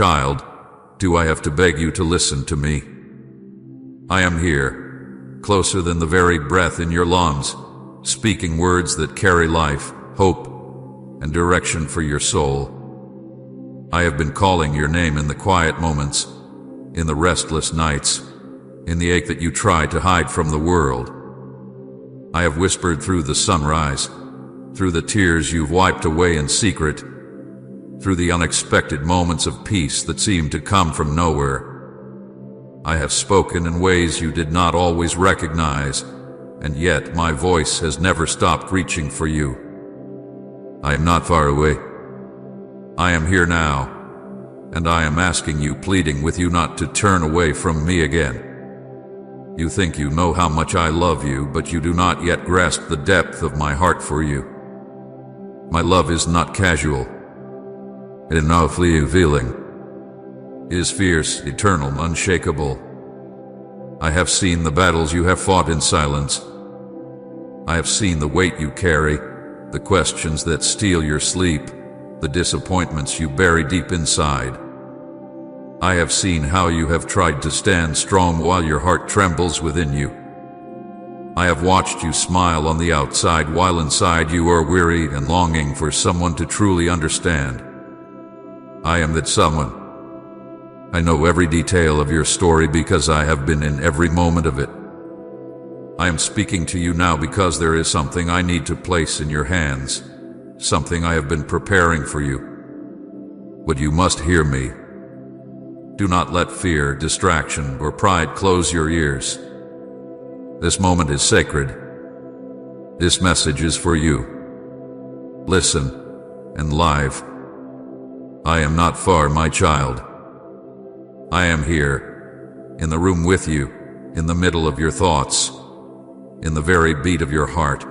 Child, do I have to beg you to listen to me? I am here, closer than the very breath in your lungs, speaking words that carry life, hope, and direction for your soul. I have been calling your name in the quiet moments, in the restless nights, in the ache that you try to hide from the world. I have whispered through the sunrise, through the tears you've wiped away in secret, through the unexpected moments of peace that seem to come from nowhere. I have spoken in ways you did not always recognize, and yet my voice has never stopped reaching for you. I am not far away. I am here now, and I am asking you, pleading with you not to turn away from me again. You think you know how much I love you, but you do not yet grasp the depth of my heart for you. My love is not casual. It is not a fleeting feeling. It is fierce, eternal, unshakable. I have seen the battles you have fought in silence. I have seen the weight you carry, the questions that steal your sleep, the disappointments you bury deep inside. I have seen how you have tried to stand strong while your heart trembles within you. I have watched you smile on the outside while inside you are weary and longing for someone to truly understand. I am that someone. I know every detail of your story because I have been in every moment of it. I am speaking to you now because there is something I need to place in your hands, something I have been preparing for you. But you must hear me. Do not let fear, distraction, or pride close your ears. This moment is sacred. This message is for you. Listen, and live. I am not far, my child. I am here, in the room with you, in the middle of your thoughts, in the very beat of your heart.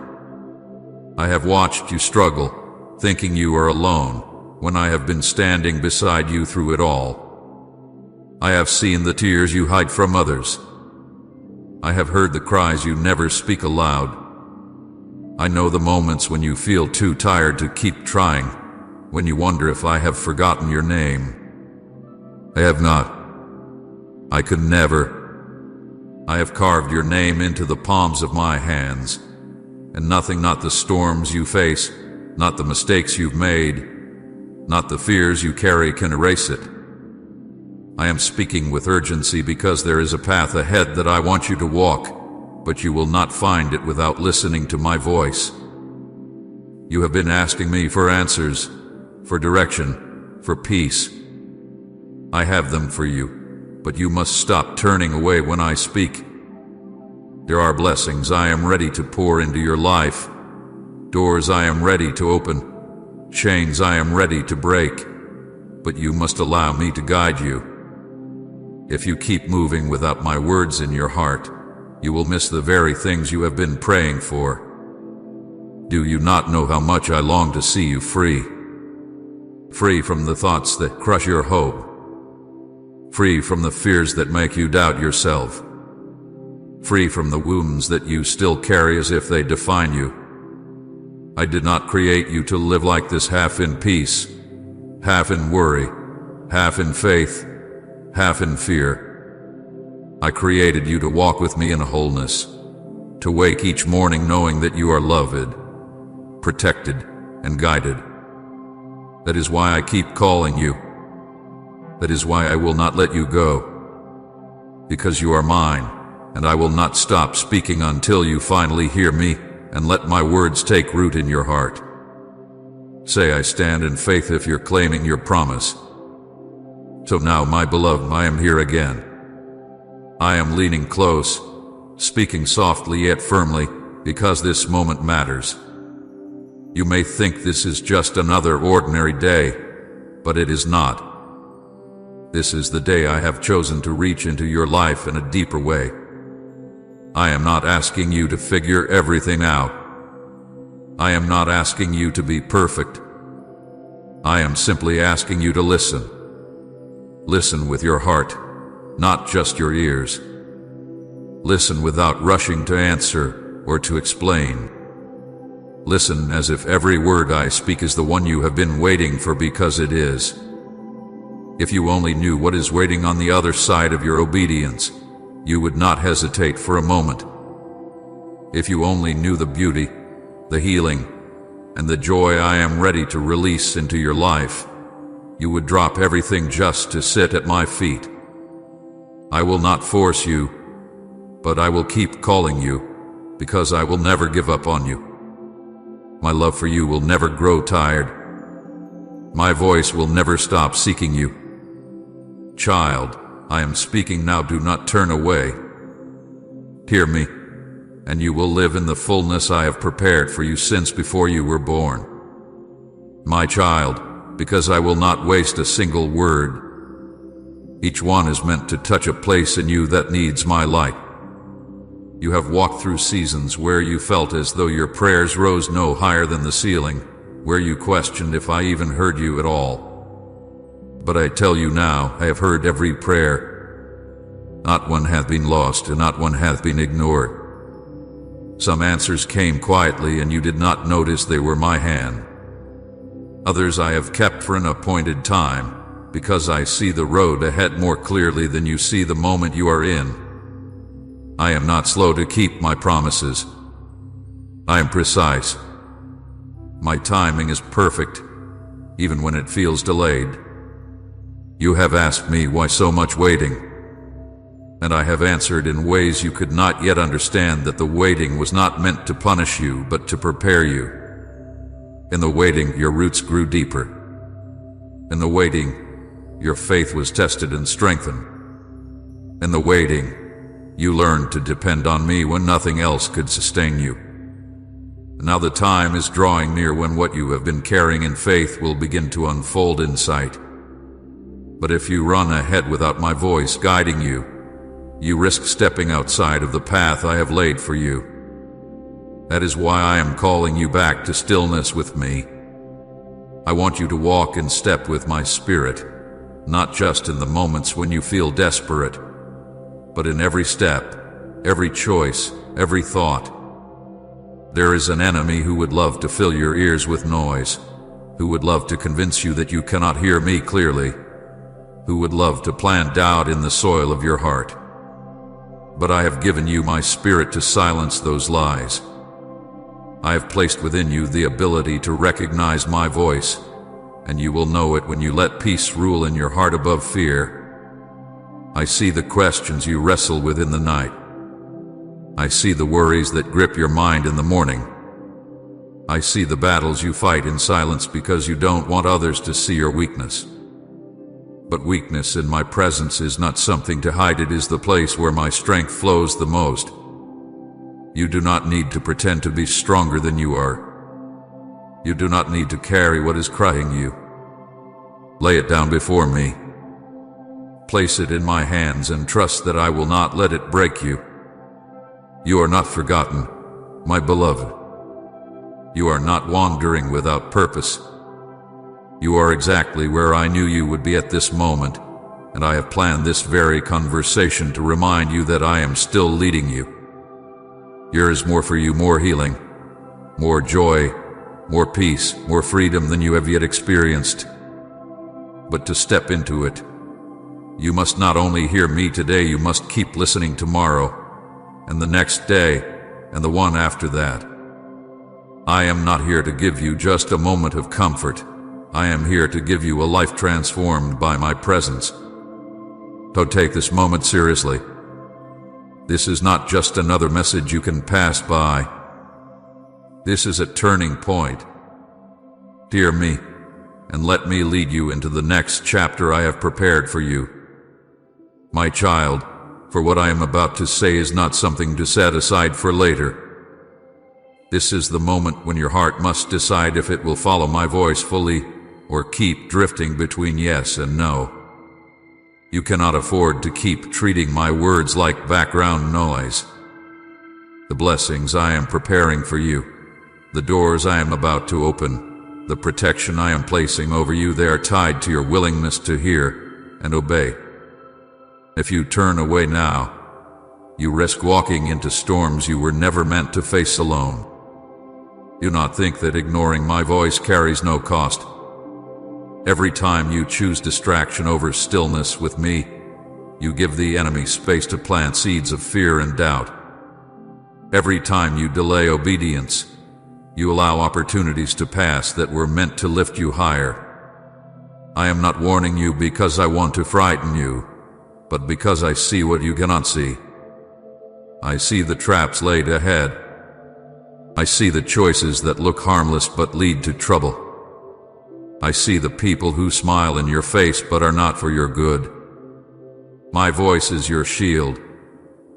I have watched you struggle, thinking you are alone, when I have been standing beside you through it all. I have seen the tears you hide from others. I have heard the cries you never speak aloud. I know the moments when you feel too tired to keep trying, when you wonder if I have forgotten your name. I have not. I could never. I have carved your name into the palms of my hands, and nothing, not the storms you face, not the mistakes you've made, not the fears you carry can erase it. I am speaking with urgency because there is a path ahead that I want you to walk, but you will not find it without listening to my voice. You have been asking me for answers, for direction, for peace. I have them for you. But you must stop turning away when I speak. There are blessings I am ready to pour into your life, doors I am ready to open, chains I am ready to break, but you must allow me to guide you. If you keep moving without my words in your heart, you will miss the very things you have been praying for. Do you not know how much I long to see you free? Free from the thoughts that crush your hope. Free from the fears that make you doubt yourself. Free from the wounds that you still carry as if they define you. I did not create you to live like this, half in peace, half in worry, half in faith, half in fear. I created you to walk with me in wholeness, to wake each morning knowing that you are loved, protected, and guided. That is why I keep calling you. That is why I will not let you go. Because you are mine, and I will not stop speaking until you finally hear me and let my words take root in your heart. Say I stand in faith if you're claiming your promise. So now, my beloved, I am here again. I am leaning close, speaking softly yet firmly, because this moment matters. You may think this is just another ordinary day, but it is not. This is the day I have chosen to reach into your life in a deeper way. I am not asking you to figure everything out. I am not asking you to be perfect. I am simply asking you to listen. Listen with your heart, not just your ears. Listen without rushing to answer or to explain. Listen as if every word I speak is the one you have been waiting for, because it is. If you only knew what is waiting on the other side of your obedience, you would not hesitate for a moment. If you only knew the beauty, the healing, and the joy I am ready to release into your life, you would drop everything just to sit at my feet. I will not force you, but I will keep calling you, because I will never give up on you. My love for you will never grow tired. My voice will never stop seeking you. Child, I am speaking now, do not turn away. Hear me, and you will live in the fullness I have prepared for you since before you were born. My child, because I will not waste a single word. Each one is meant to touch a place in you that needs my light. You have walked through seasons where you felt as though your prayers rose no higher than the ceiling, where you questioned if I even heard you at all. But I tell you now, I have heard every prayer. Not one hath been lost, and not one hath been ignored. Some answers came quietly, and you did not notice they were my hand. Others I have kept for an appointed time, because I see the road ahead more clearly than you see the moment you are in. I am not slow to keep my promises. I am precise. My timing is perfect, even when it feels delayed. You have asked me why so much waiting, and I have answered in ways you could not yet understand that the waiting was not meant to punish you, but to prepare you. In the waiting, your roots grew deeper. In the waiting, your faith was tested and strengthened. In the waiting, you learned to depend on me when nothing else could sustain you. Now the time is drawing near when what you have been carrying in faith will begin to unfold in sight. But if you run ahead without my voice guiding you, you risk stepping outside of the path I have laid for you. That is why I am calling you back to stillness with me. I want you to walk in step with my spirit, not just in the moments when you feel desperate, but in every step, every choice, every thought. There is an enemy who would love to fill your ears with noise, who would love to convince you that you cannot hear me clearly, who would love to plant doubt in the soil of your heart. But I have given you my spirit to silence those lies. I have placed within you the ability to recognize my voice, and you will know it when you let peace rule in your heart above fear. I see the questions you wrestle with in the night. I see the worries that grip your mind in the morning. I see the battles you fight in silence because you don't want others to see your weakness. But weakness in my presence is not something to hide. It is the place where my strength flows the most. You do not need to pretend to be stronger than you are. You do not need to carry what is crushing you. Lay it down before me. Place it in my hands and trust that I will not let it break you. You are not forgotten, my beloved. You are not wandering without purpose. You are exactly where I knew you would be at this moment, and I have planned this very conversation to remind you that I am still leading you. There is more for you, more healing, more joy, more peace, more freedom than you have yet experienced. But to step into it, you must not only hear me today, you must keep listening tomorrow, and the next day, and the one after that. I am not here to give you just a moment of comfort. I am here to give you a life transformed by my presence. So take this moment seriously. This is not just another message you can pass by. This is a turning point. Hear me, and let me lead you into the next chapter I have prepared for you. My child, for what I am about to say is not something to set aside for later. This is the moment when your heart must decide if it will follow my voice fully or keep drifting between yes and no. You cannot afford to keep treating my words like background noise. The blessings I am preparing for you, the doors I am about to open, the protection I am placing over you, they are tied to your willingness to hear and obey. If you turn away now, you risk walking into storms you were never meant to face alone. Do not think that ignoring my voice carries no cost. Every time you choose distraction over stillness with me, you give the enemy space to plant seeds of fear and doubt. Every time you delay obedience, you allow opportunities to pass that were meant to lift you higher. I am not warning you because I want to frighten you, but because I see what you cannot see. I see the traps laid ahead. I see the choices that look harmless but lead to trouble. I see the people who smile in your face but are not for your good. My voice is your shield,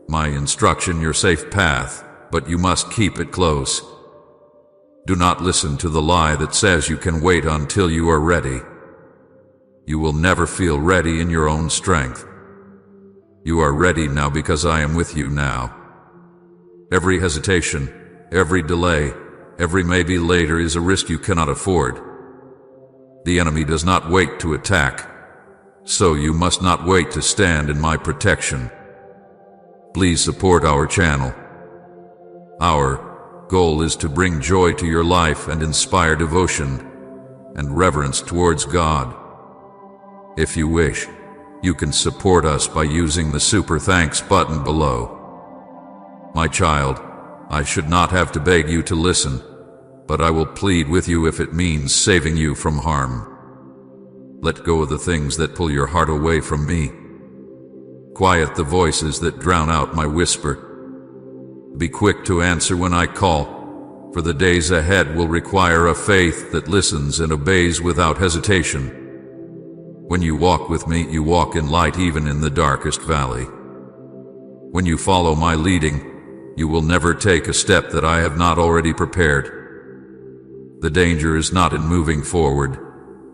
my instruction your safe path, but you must keep it close. Do not listen to the lie that says you can wait until you are ready. You will never feel ready in your own strength. You are ready now because I am with you now. Every hesitation, every delay, every maybe later is a risk you cannot afford. The enemy does not wait to attack, so you must not wait to stand in my protection. Please support our channel. Our goal is to bring joy to your life and inspire devotion and reverence towards God. If you wish, you can support us by using the Super Thanks button below. My child, I should not have to beg you to listen, but I will plead with you if it means saving you from harm. Let go of the things that pull your heart away from me. Quiet the voices that drown out my whisper. Be quick to answer when I call, for the days ahead will require a faith that listens and obeys without hesitation. When you walk with me, you walk in light even in the darkest valley. When you follow my leading, you will never take a step that I have not already prepared. The danger is not in moving forward.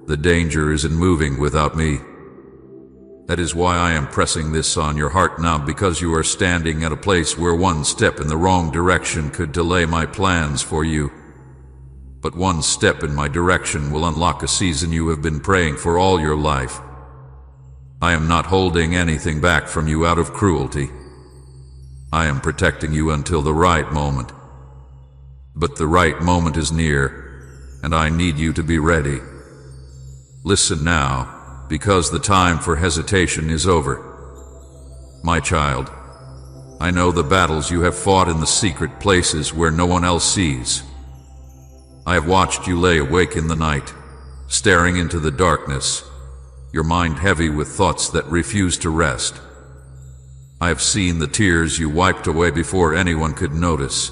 The danger is in moving without me. That is why I am pressing this on your heart now, because you are standing at a place where one step in the wrong direction could delay my plans for you. But one step in my direction will unlock a season you have been praying for all your life. I am not holding anything back from you out of cruelty. I am protecting you until the right moment. But the right moment is near, and I need you to be ready. Listen now, because the time for hesitation is over. My child, I know the battles you have fought in the secret places where no one else sees. I have watched you lay awake in the night, staring into the darkness, your mind heavy with thoughts that refuse to rest. I have seen the tears you wiped away before anyone could notice,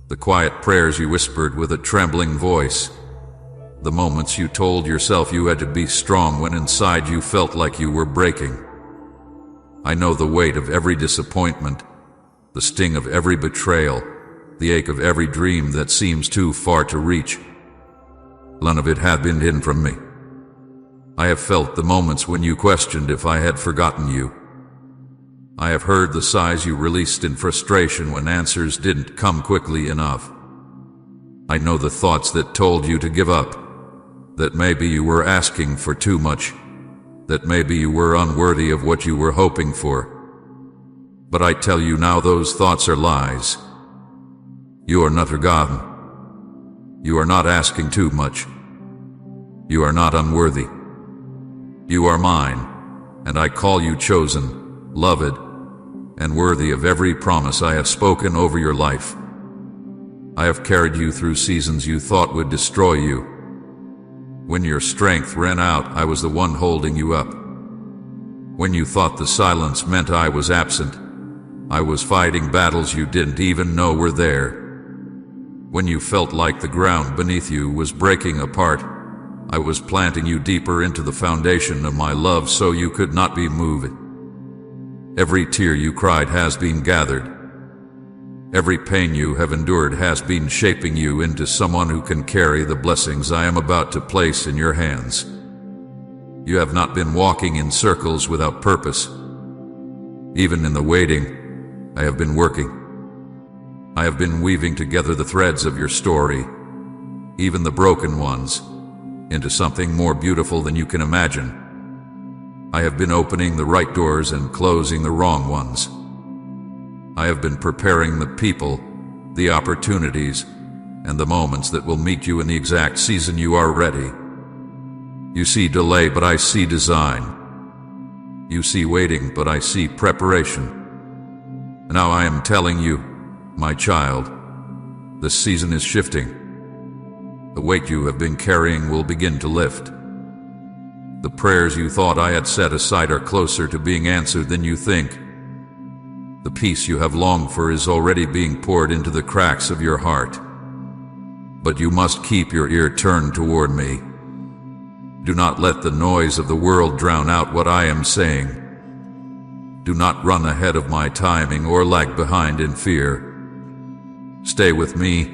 the quiet prayers you whispered with a trembling voice, the moments you told yourself you had to be strong when inside you felt like you were breaking. I know the weight of every disappointment, the sting of every betrayal, the ache of every dream that seems too far to reach. None of it had been hidden from me. I have felt the moments when you questioned if I had forgotten you. I have heard the sighs you released in frustration when answers didn't come quickly enough. I know the thoughts that told you to give up, that maybe you were asking for too much, that maybe you were unworthy of what you were hoping for. But I tell you now, those thoughts are lies. You are not forgotten. You are not asking too much. You are not unworthy. You are mine, and I call you chosen, loved, and worthy of every promise I have spoken over your life. I have carried you through seasons you thought would destroy you. When your strength ran out, I was the one holding you up. When you thought the silence meant I was absent, I was fighting battles you didn't even know were there. When you felt like the ground beneath you was breaking apart, I was planting you deeper into the foundation of my love so you could not be moved. Every tear you cried has been gathered. Every pain you have endured has been shaping you into someone who can carry the blessings I am about to place in your hands. You have not been walking in circles without purpose. Even in the waiting, I have been working. I have been weaving together the threads of your story, even the broken ones, into something more beautiful than you can imagine. I have been opening the right doors and closing the wrong ones. I have been preparing the people, the opportunities, and the moments that will meet you in the exact season you are ready. You see delay, but I see design. You see waiting, but I see preparation. Now I am telling you, my child, the season is shifting. The weight you have been carrying will begin to lift. The prayers you thought I had set aside are closer to being answered than you think. The peace you have longed for is already being poured into the cracks of your heart. But you must keep your ear turned toward me. Do not let the noise of the world drown out what I am saying. Do not run ahead of my timing or lag behind in fear. Stay with me,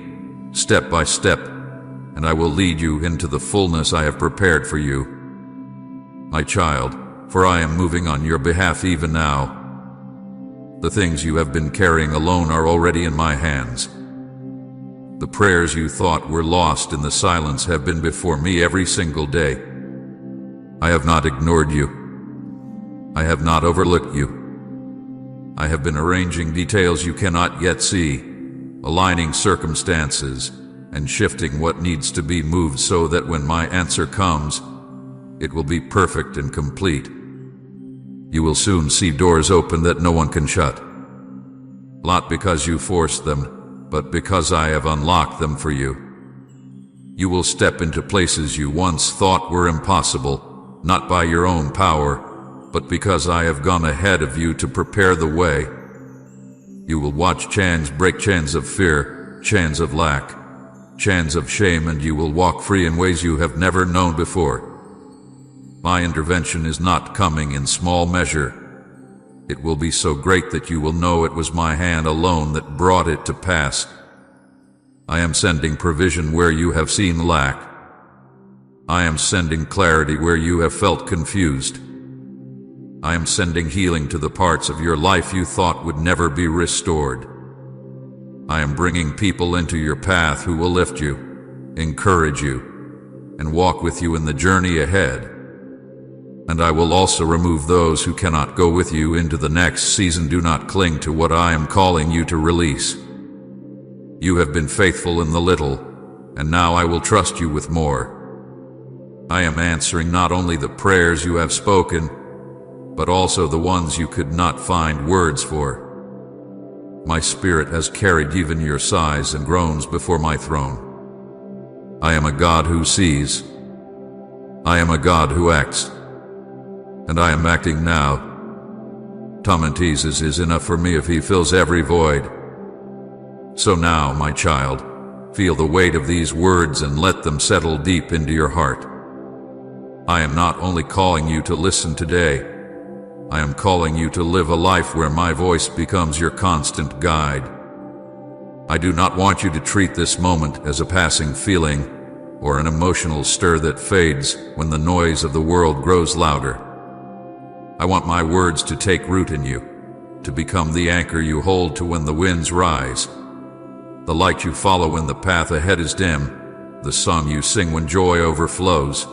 step by step, and I will lead you into the fullness I have prepared for you. My child, for I am moving on your behalf even now. The things you have been carrying alone are already in my hands. The prayers you thought were lost in the silence have been before me every single day. I have not ignored you. I have not overlooked you. I have been arranging details you cannot yet see, aligning circumstances, and shifting what needs to be moved so that when my answer comes, it will be perfect and complete. You will soon see doors open that no one can shut. Not because you forced them, but because I have unlocked them for you. You will step into places you once thought were impossible, not by your own power, but because I have gone ahead of you to prepare the way. You will watch chains break, chains of fear, chains of lack, chains of shame, and you will walk free in ways you have never known before. My intervention is not coming in small measure. It will be so great that you will know it was my hand alone that brought it to pass. I am sending provision where you have seen lack. I am sending clarity where you have felt confused. I am sending healing to the parts of your life you thought would never be restored. I am bringing people into your path who will lift you, encourage you, and walk with you in the journey ahead. And I will also remove those who cannot go with you into the next season. Do not cling to what I am calling you to release. You have been faithful in the little, and now I will trust you with more. I am answering not only the prayers you have spoken, but also the ones you could not find words for. My spirit has carried even your sighs and groans before my throne. I am a God who sees. I am a God who acts. And I am acting now. Tomantesis is enough for me if he fills every void. So now, my child, feel the weight of these words and let them settle deep into your heart. I am not only calling you to listen today, I am calling you to live a life where my voice becomes your constant guide. I do not want you to treat this moment as a passing feeling or an emotional stir that fades when the noise of the world grows louder. I want my words to take root in you, to become the anchor you hold to when the winds rise, the light you follow when the path ahead is dim, the song you sing when joy overflows,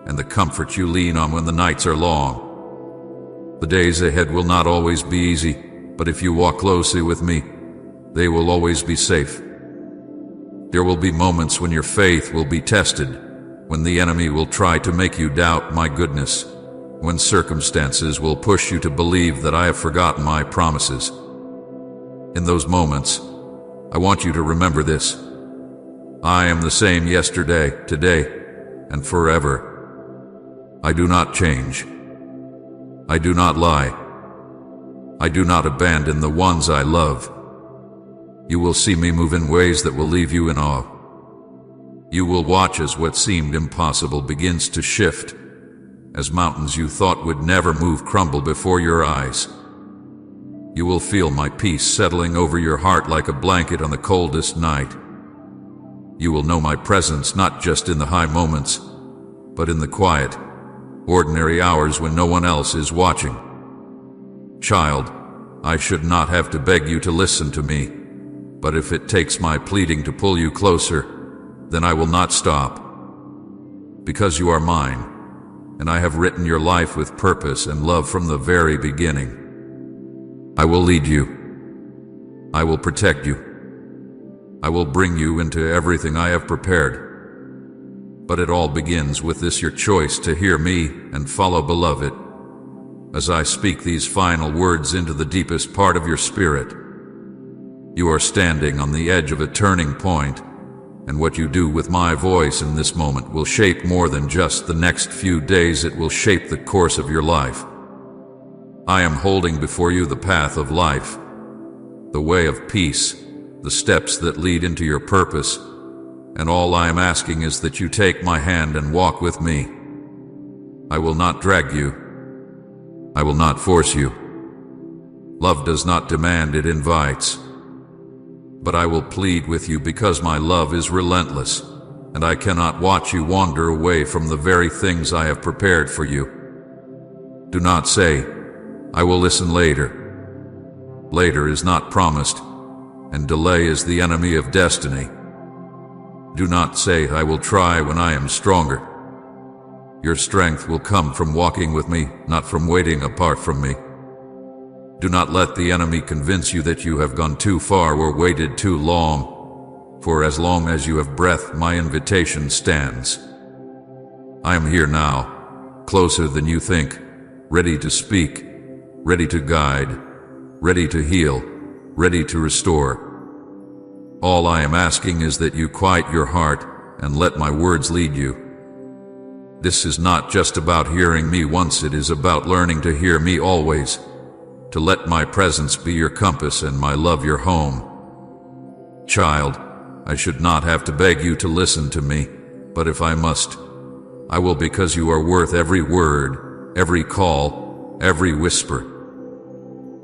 and the comfort you lean on when the nights are long. The days ahead will not always be easy, but if you walk closely with me, they will always be safe. There will be moments when your faith will be tested, when the enemy will try to make you doubt my goodness, when circumstances will push you to believe that I have forgotten my promises. In those moments, I want you to remember this. I am the same yesterday, today, and forever. I do not change. I do not lie. I do not abandon the ones I love. You will see me move in ways that will leave you in awe. You will watch as what seemed impossible begins to shift, as mountains you thought would never move crumble before your eyes. You will feel my peace settling over your heart like a blanket on the coldest night. You will know my presence not just in the high moments, but in the quiet, ordinary hours when no one else is watching. Child, I should not have to beg you to listen to me, but if it takes my pleading to pull you closer, then I will not stop. Because you are mine, and I have written your life with purpose and love from the very beginning. I will lead you. I will protect you. I will bring you into everything I have prepared. But it all begins with this your choice to hear me and follow beloved. As I speak these final words into the deepest part of your spirit, you are standing on the edge of a turning point, and what you do with my voice in this moment will shape more than just the next few days. It will shape the course of your life. I am holding before you the path of life, the way of peace, the steps that lead into your purpose, and all I am asking is that you take my hand and walk with me. I will not drag you. I will not force you. Love does not demand, it invites. But I will plead with you because my love is relentless, and I cannot watch you wander away from the very things I have prepared for you. Do not say, I will listen later. Later is not promised, and delay is the enemy of destiny. Do not say, I will try when I am stronger. Your strength will come from walking with me, not from waiting apart from me. Do not let the enemy convince you that you have gone too far or waited too long, for as long as you have breath, my invitation stands. I am here now, closer than you think, ready to speak, ready to guide, ready to heal, ready to restore. All I am asking is that you quiet your heart and let my words lead you. This is not just about hearing me once, it is about learning to hear me always, to let my presence be your compass and my love your home. Child, I should not have to beg you to listen to me, but if I must, I will, because you are worth every word, every call, every whisper.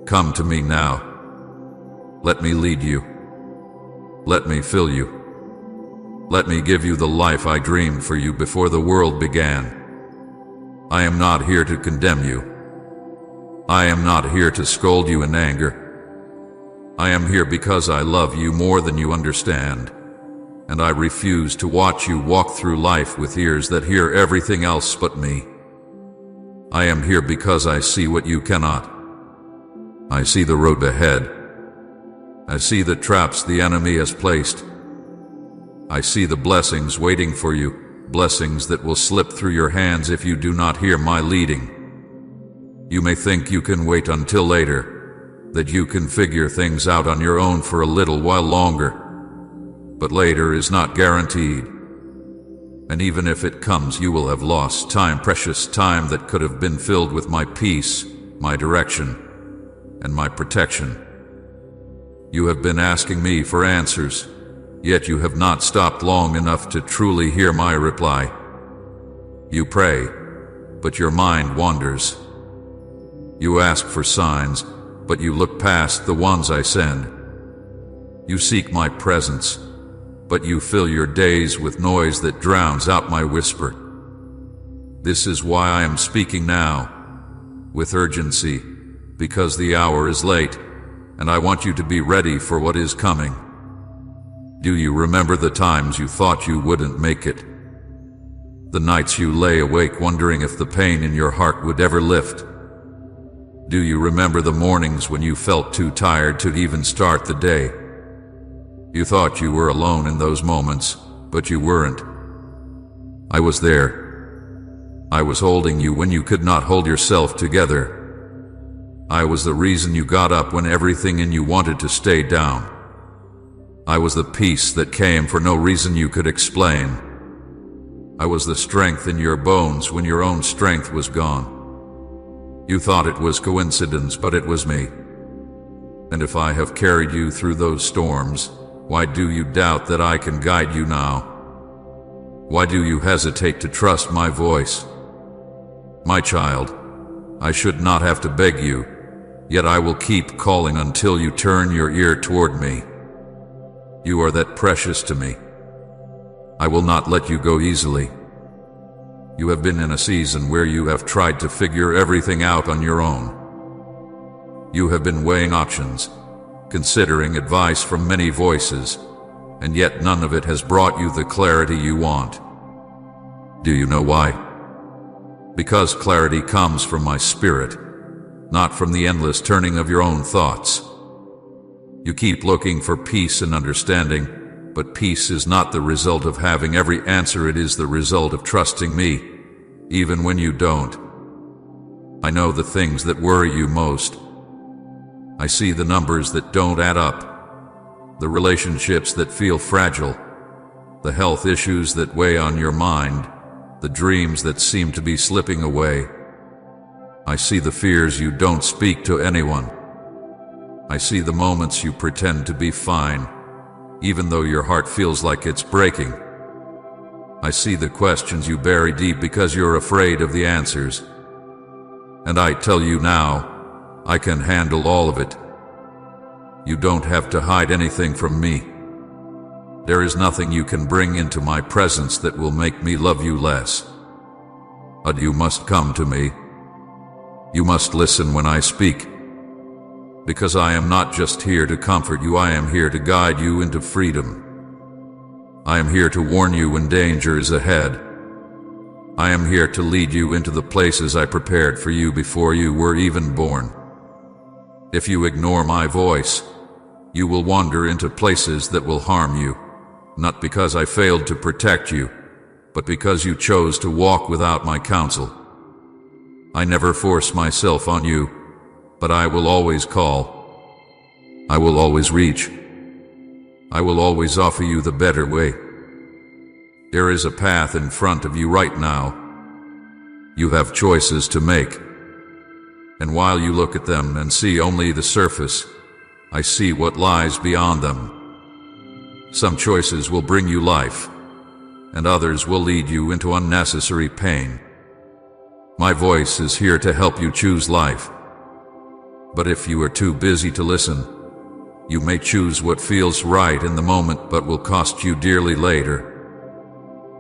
Come to me now. Let me lead you. Let me fill you. Let me give you the life I dreamed for you before the world began. I am not here to condemn you. I am not here to scold you in anger. I am here because I love you more than you understand, and I refuse to watch you walk through life with ears that hear everything else but me. I am here because I see what you cannot. I see the road ahead. I see the traps the enemy has placed. I see the blessings waiting for you, blessings that will slip through your hands if you do not hear my leading. You may think you can wait until later, that you can figure things out on your own for a little while longer, but later is not guaranteed. And even if it comes, you will have lost time, precious time that could have been filled with my peace, my direction, and my protection. You have been asking me for answers, yet you have not stopped long enough to truly hear my reply. You pray, but your mind wanders. You ask for signs, but you look past the ones I send. You seek my presence, but you fill your days with noise that drowns out my whisper. This is why I am speaking now, with urgency, because the hour is late, and I want you to be ready for what is coming. Do you remember the times you thought you wouldn't make it? The nights you lay awake wondering if the pain in your heart would ever lift? Do you remember the mornings when you felt too tired to even start the day? You thought you were alone in those moments, but you weren't. I was there. I was holding you when you could not hold yourself together. I was the reason you got up when everything in you wanted to stay down. I was the peace that came for no reason you could explain. I was the strength in your bones when your own strength was gone. You thought it was coincidence, but it was me. And if I have carried you through those storms, why do you doubt that I can guide you now? Why do you hesitate to trust my voice? My child, I should not have to beg you, yet I will keep calling until you turn your ear toward me. You are that precious to me. I will not let you go easily. You have been in a season where you have tried to figure everything out on your own. You have been weighing options, considering advice from many voices, and yet none of it has brought you the clarity you want. Do you know why? Because clarity comes from my spirit, not from the endless turning of your own thoughts. You keep looking for peace and understanding, but peace is not the result of having every answer, it is the result of trusting me, even when you don't. I know the things that worry you most. I see the numbers that don't add up, the relationships that feel fragile, the health issues that weigh on your mind, the dreams that seem to be slipping away. I see the fears you don't speak to anyone. I see the moments you pretend to be fine, even though your heart feels like it's breaking. I see the questions you bury deep because you're afraid of the answers. And I tell you now, I can handle all of it. You don't have to hide anything from me. There is nothing you can bring into my presence that will make me love you less. But you must come to me. You must listen when I speak. Because I am not just here to comfort you, I am here to guide you into freedom. I am here to warn you when danger is ahead. I am here to lead you into the places I prepared for you before you were even born. If you ignore my voice, you will wander into places that will harm you, not because I failed to protect you, but because you chose to walk without my counsel. I never force myself on you, but I will always call. I will always reach. I will always offer you the better way. There is a path in front of you right now. You have choices to make. And while you look at them and see only the surface, I see what lies beyond them. Some choices will bring you life, and others will lead you into unnecessary pain. My voice is here to help you choose life. But if you are too busy to listen, you may choose what feels right in the moment but will cost you dearly later.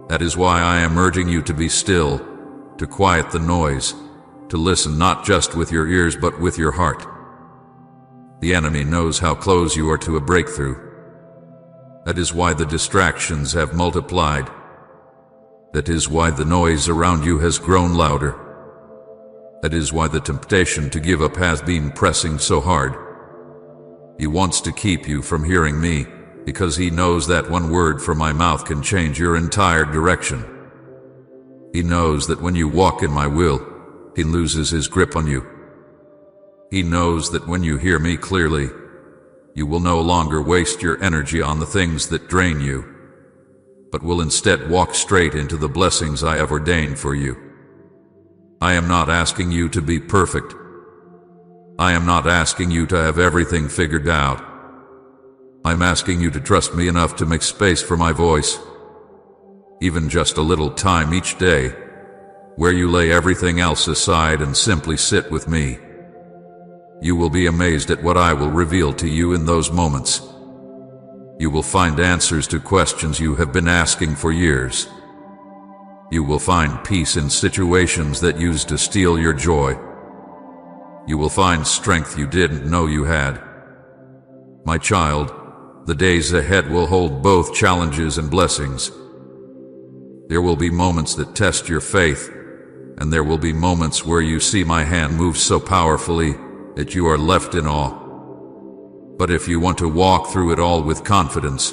That is why I am urging you to be still, to quiet the noise, to listen not just with your ears but with your heart. The enemy knows how close you are to a breakthrough. That is why the distractions have multiplied. That is why the noise around you has grown louder. That is why the temptation to give up has been pressing so hard. He wants to keep you from hearing me, because he knows that one word from my mouth can change your entire direction. He knows that when you walk in my will, he loses his grip on you. He knows that when you hear me clearly, you will no longer waste your energy on the things that drain you, but will instead walk straight into the blessings I have ordained for you. I am not asking you to be perfect. I am not asking you to have everything figured out. I'm asking you to trust me enough to make space for my voice. Even just a little time each day, where you lay everything else aside and simply sit with me. You will be amazed at what I will reveal to you in those moments. You will find answers to questions you have been asking for years. You will find peace in situations that used to steal your joy. You will find strength you didn't know you had. My child, the days ahead will hold both challenges and blessings. There will be moments that test your faith, and there will be moments where you see my hand move so powerfully that you are left in awe. But if you want to walk through it all with confidence,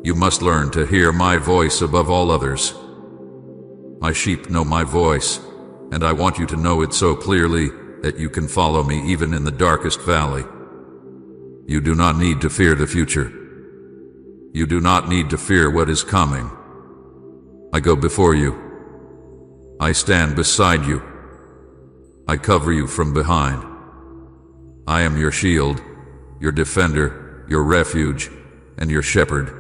you must learn to hear my voice above all others. My sheep know my voice, and I want you to know it so clearly that you can follow me even in the darkest valley. You do not need to fear the future. You do not need to fear what is coming. I go before you. I stand beside you. I cover you from behind. I am your shield, your defender, your refuge, and your shepherd.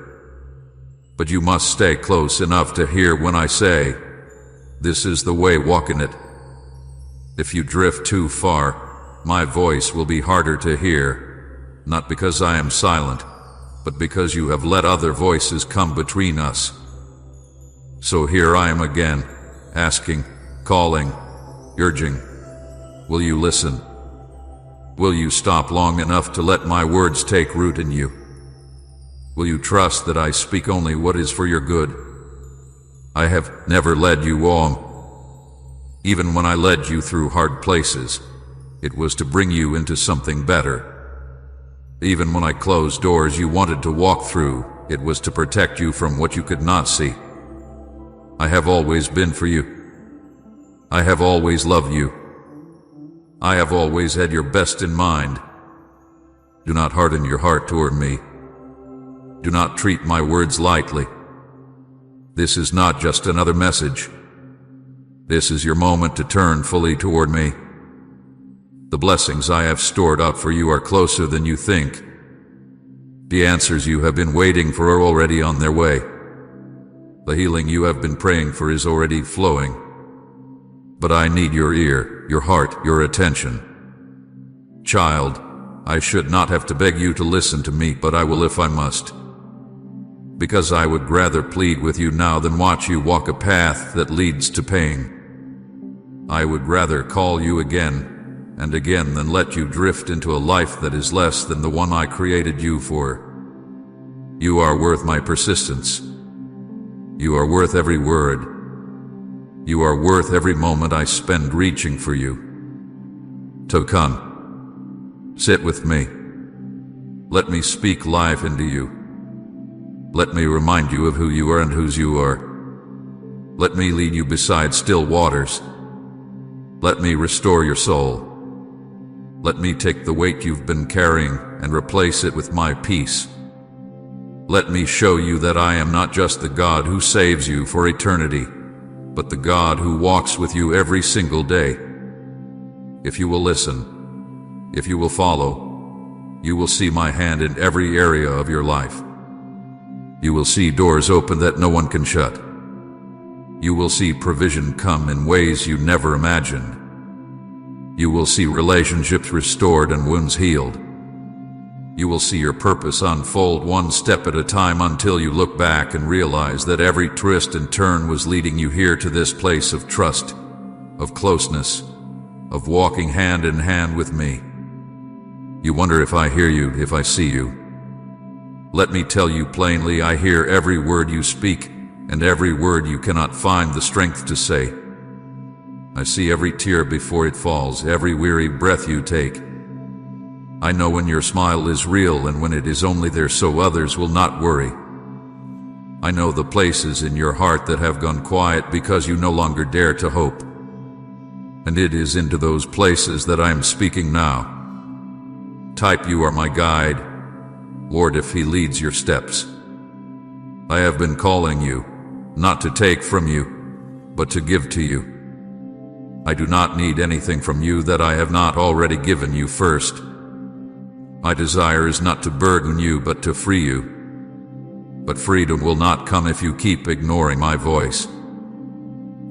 But you must stay close enough to hear when I say, "This is the way, walk in it." If you drift too far, my voice will be harder to hear, not because I am silent, but because you have let other voices come between us. So here I am again, asking, calling, urging. Will you listen? Will you stop long enough to let my words take root in you? Will you trust that I speak only what is for your good? I have never led you wrong. Even when I led you through hard places, it was to bring you into something better. Even when I closed doors you wanted to walk through, It was to protect you from what you could not see. I have always been for you. I have always loved you. I have always had your best in mind. Do not harden your heart toward me. Do not treat my words lightly. This is not just another message. This is your moment to turn fully toward me. The blessings I have stored up for you are closer than you think. The answers you have been waiting for are already on their way. The healing you have been praying for is already flowing. But I need your ear, your heart, your attention. Child, I should not have to beg you to listen to me, but I will if I must. Because I would rather plead with you now than watch you walk a path that leads to pain. I would rather call you again and again than let you drift into a life that is less than the one I created you for. You are worth my persistence. You are worth every word. You are worth every moment I spend reaching for you. So come, sit with me. Let me speak life into you. Let me remind you of who you are and whose you are. Let me lead you beside still waters. Let me restore your soul. Let me take the weight you've been carrying and replace it with my peace. Let me show you that I am not just the God who saves you for eternity, but the God who walks with you every single day. If you will listen, if you will follow, you will see my hand in every area of your life. You will see doors open that no one can shut. You will see provision come in ways you never imagined. You will see relationships restored and wounds healed. You will see your purpose unfold one step at a time until you look back and realize that every twist and turn was leading you here to this place of trust, of closeness, of walking hand in hand with me. You wonder if I hear you, if I see you. Let me tell you plainly, I hear every word you speak and every word you cannot find the strength to say. I see every tear before it falls, every weary breath you take. I know when your smile is real and when it is only there so others will not worry. I know the places in your heart that have gone quiet because you no longer dare to hope. And it is into those places that I am speaking now. Type, you are my guide, Lord, if He leads your steps. I have been calling you, not to take from you, but to give to you. I do not need anything from you that I have not already given you first. My desire is not to burden you, but to free you. But freedom will not come if you keep ignoring my voice.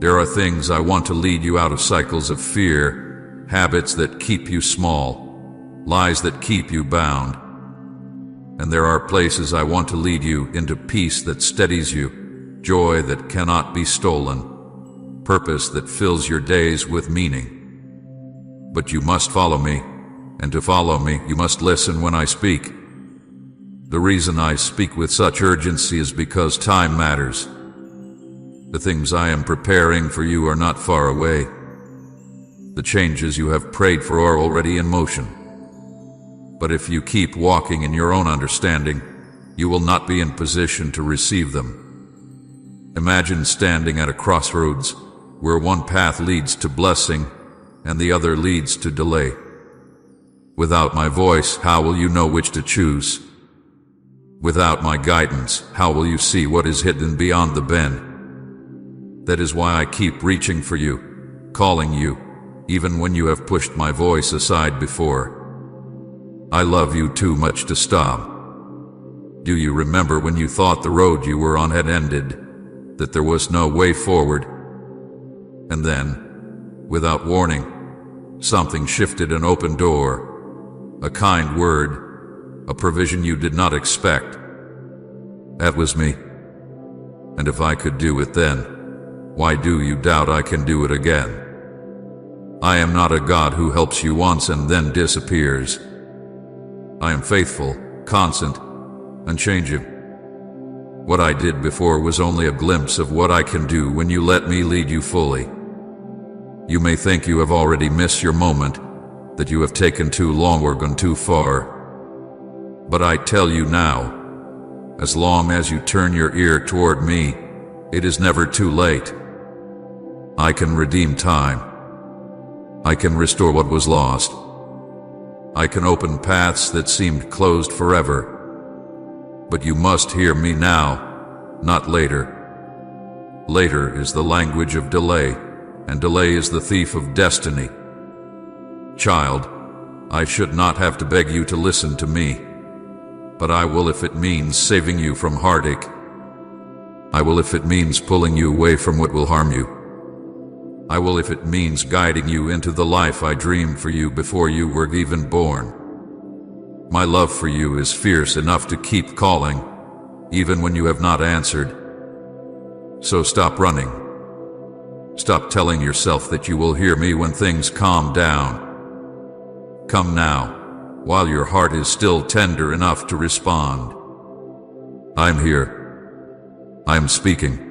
There are things I want to lead you out of, cycles of fear, habits that keep you small, lies that keep you bound. And there are places I want to lead you into, peace that steadies you, joy that cannot be stolen, purpose that fills your days with meaning. But you must follow me, and to follow me, you must listen when I speak. The reason I speak with such urgency is because time matters. The things I am preparing for you are not far away. The changes you have prayed for are already in motion. But if you keep walking in your own understanding, you will not be in position to receive them. Imagine standing at a crossroads where one path leads to blessing and the other leads to delay. Without my voice, how will you know which to choose? Without my guidance, how will you see what is hidden beyond the bend? That is why I keep reaching for you, calling you, even when you have pushed my voice aside before. I love you too much to stop. Do you remember when you thought the road you were on had ended, that there was no way forward? And then, without warning, something shifted, an open door, a kind word, a provision you did not expect. That was me. And if I could do it then, why do you doubt I can do it again? I am not a God who helps you once and then disappears. I am faithful, constant, unchanging. What I did before was only a glimpse of what I can do when you let me lead you fully. You may think you have already missed your moment, that you have taken too long or gone too far. But I tell you now, As long as you turn your ear toward me, it is never too late. I can redeem time. I can restore what was lost. I can open paths that seemed closed forever. But you must hear me now, not later. Later is the language of delay, and delay is the thief of destiny. Child, I should not have to beg you to listen to me, but I will if it means saving you from heartache. I will if it means pulling you away from what will harm you. I will if it means guiding you into the life I dreamed for you before you were even born. My love for you is fierce enough to keep calling, even when you have not answered. So stop running. Stop telling yourself that you will hear me when things calm down. Come now, while your heart is still tender enough to respond. I'm here. I am speaking.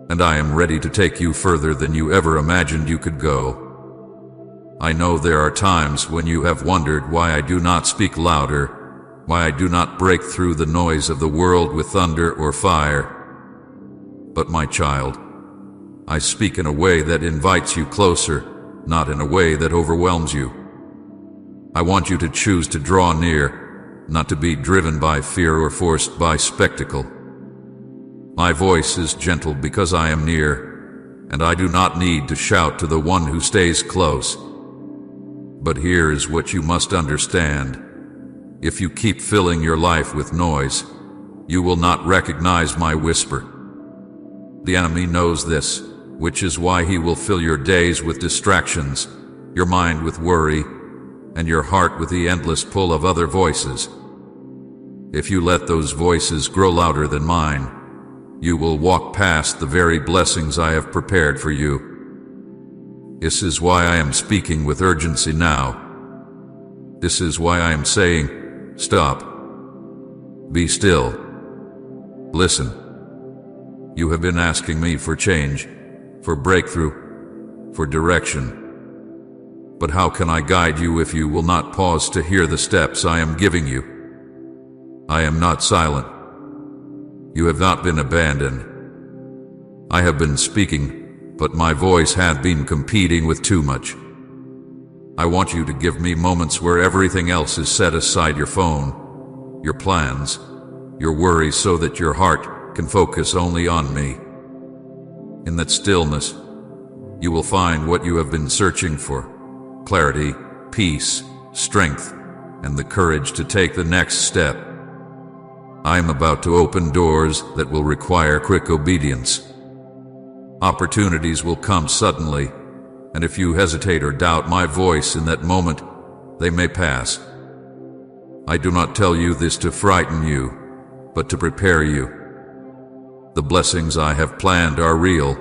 And I am ready to take you further than you ever imagined you could go. I know there are times when you have wondered why I do not speak louder, why I do not break through the noise of the world with thunder or fire. But my child, I speak in a way that invites you closer, not in a way that overwhelms you. I want you to choose to draw near, not to be driven by fear or forced by spectacle. My voice is gentle because I am near, and I do not need to shout to the one who stays close. But here is what you must understand. If you keep filling your life with noise, you will not recognize my whisper. The enemy knows this, which is why he will fill your days with distractions, your mind with worry, and your heart with the endless pull of other voices. If you let those voices grow louder than mine, you will walk past the very blessings I have prepared for you. This is why I am speaking with urgency now. This is why I am saying, stop. Be still. Listen. You have been asking me for change, for breakthrough, for direction. But how can I guide you if you will not pause to hear the steps I am giving you? I am not silent. You have not been abandoned. I have been speaking, but my voice had been competing with too much. I want you to give me moments where everything else is set aside, your phone, your plans, your worries, so that your heart can focus only on me. In that stillness, you will find what you have been searching for: clarity, peace, strength, and the courage to take the next step. I am about to open doors that will require quick obedience. Opportunities will come suddenly, and if you hesitate or doubt my voice in that moment, they may pass. I do not tell you this to frighten you, but to prepare you. The blessings I have planned are real,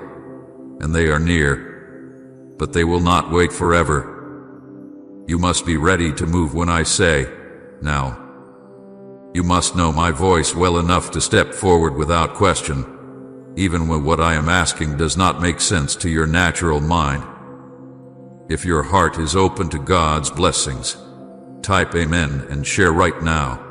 and they are near, but they will not wait forever. You must be ready to move when I say, now. You must know my voice well enough to step forward without question, even when what I am asking does not make sense to your natural mind. If your heart is open to God's blessings, type Amen and share right now.